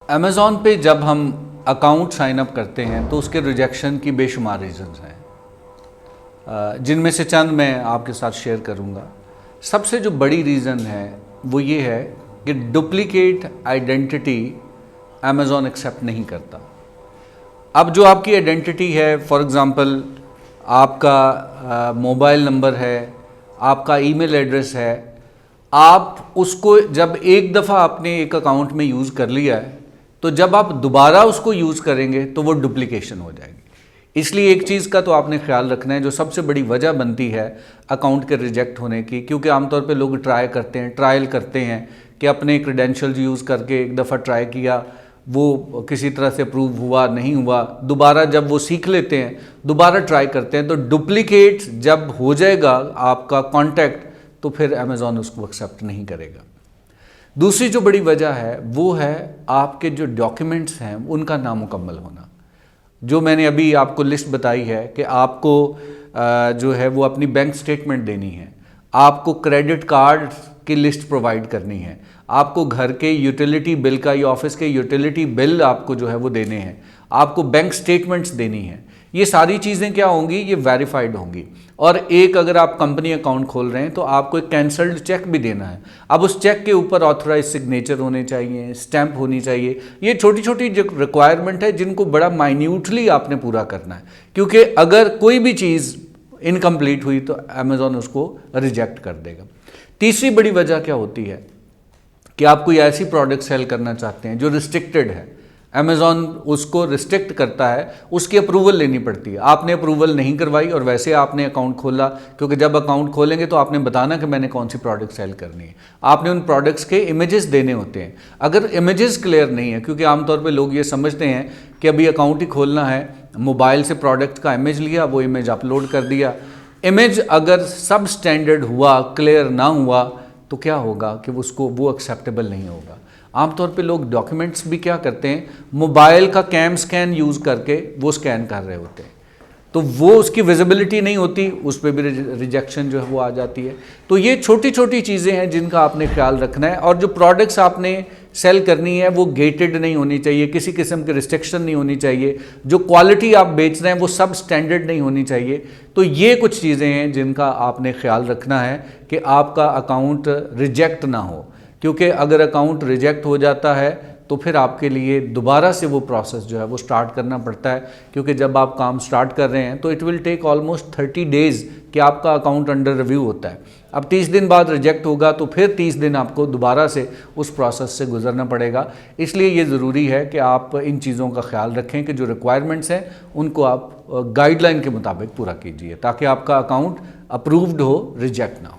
Amazon पे जब हम अकाउंट साइन अप करते हैं तो उसके रिजेक्शन की बेशुमार रीज़न्स हैं, जिनमें से चंद मैं आपके साथ शेयर करूंगा। सबसे जो बड़ी रीज़न है वो ये है कि डुप्लीकेट आइडेंटिटी अमेज़ॉन एक्सेप्ट नहीं करता। अब जो आपकी आइडेंटिटी है, फॉर एग्ज़ाम्पल आपका मोबाइल नंबर है, आपका ईमेल एड्रेस है, आप उसको जब एक दफ़ा आपने एक अकाउंट में यूज़ कर लिया है तो जब आप दोबारा उसको यूज़ करेंगे तो वो डुप्लीकेशन हो जाएगी। इसलिए एक चीज़ का तो आपने ख्याल रखना है, जो सबसे बड़ी वजह बनती है अकाउंट के रिजेक्ट होने की, क्योंकि आमतौर पे लोग ट्रायल करते हैं कि अपने क्रेडेंशियल्स यूज़ करके एक दफ़ा ट्राई किया, वो किसी तरह से अप्रूव हुआ नहीं हुआ, दोबारा जब वो सीख लेते हैं दोबारा ट्राई करते हैं, तो डुप्लीकेट जब हो जाएगा आपका कॉन्टैक्ट तो फिर अमेज़ॉन उसको एक्सेप्ट नहीं करेगा। दूसरी जो बड़ी वजह है वो है आपके जो डॉक्यूमेंट्स हैं उनका नामुकम्मल होना। जो मैंने अभी आपको लिस्ट बताई है कि आपको जो है वो अपनी बैंक स्टेटमेंट देनी है, आपको क्रेडिट कार्ड की लिस्ट प्रोवाइड करनी है, आपको घर के यूटिलिटी बिल का या ऑफिस के यूटिलिटी बिल आपको जो है वो देने हैं, आपको बैंक स्टेटमेंट्स देनी है। ये सारी चीज़ें क्या होंगी, ये वेरीफाइड होंगी। और एक अगर आप कंपनी अकाउंट खोल रहे हैं तो आपको एक कैंसल्ड चेक भी देना है। अब उस चेक के ऊपर ऑथराइज सिग्नेचर होने चाहिए, स्टैंप होनी चाहिए। ये छोटी छोटी जो रिक्वायरमेंट है जिनको बड़ा माइन्यूटली आपने पूरा करना है, क्योंकि अगर कोई भी चीज़ इनकम्प्लीट हुई तो अमेज़ॉन उसको रिजेक्ट कर देगा। तीसरी बड़ी वजह क्या होती है कि आप कोई ऐसी प्रोडक्ट सेल करना चाहते हैं जो रिस्ट्रिक्टेड है, अमेज़ॉन उसको रिस्ट्रिक्ट करता है, उसकी अप्रूवल लेनी पड़ती है। आपने अप्रूवल नहीं करवाई और वैसे आपने अकाउंट खोला, क्योंकि जब अकाउंट खोलेंगे तो आपने बताना कि मैंने कौन सी प्रोडक्ट सेल करनी है। आपने उन प्रोडक्ट्स के इमेजेस देने होते हैं। अगर इमेजेस क्लियर नहीं है, क्योंकि आमतौर पे लोग ये समझते हैं कि अभी अकाउंट ही खोलना है, मोबाइल से प्रोडक्ट का इमेज लिया, वो इमेज अपलोड कर दिया। इमेज अगर सब स्टैंडर्ड हुआ, क्लियर ना हुआ, तो क्या होगा कि उसको वो एक्सेप्टेबल नहीं होगा। आमतौर पे लोग डॉक्यूमेंट्स भी क्या करते हैं, मोबाइल का कैम स्कैन यूज़ करके वो स्कैन कर रहे होते हैं, तो वो उसकी विजिबिलिटी नहीं होती, उस पर भी रिजेक्शन जो है वो आ जाती है। तो ये छोटी छोटी चीज़ें हैं जिनका आपने ख्याल रखना है। और जो प्रोडक्ट्स आपने सेल करनी है वो गेटेड नहीं होनी चाहिए, किसी किस्म की रिस्ट्रिक्शन नहीं होनी चाहिए, जो क्वालिटी आप बेच रहे हैं वो सब स्टैंडर्ड नहीं होनी चाहिए। तो ये कुछ चीज़ें हैं जिनका आपने ख्याल रखना है कि आपका अकाउंट रिजेक्ट ना हो, क्योंकि अगर अकाउंट रिजेक्ट हो जाता है तो फिर आपके लिए दोबारा से वो प्रोसेस जो है वो स्टार्ट करना पड़ता है। क्योंकि जब आप काम स्टार्ट कर रहे हैं तो it will take almost 30 days कि आपका अकाउंट अंडर रिव्यू होता है। अब 30 दिन बाद रिजेक्ट होगा तो फिर 30 दिन आपको दोबारा से उस प्रोसेस से गुजरना पड़ेगा। इसलिए ये ज़रूरी है कि आप इन चीज़ों का ख्याल रखें कि जो रिक्वायरमेंट्स हैं उनको आप गाइडलाइन के मुताबिक पूरा कीजिए, ताकि आपका अकाउंट अप्रूव्ड हो, रिजेक्ट ना हो।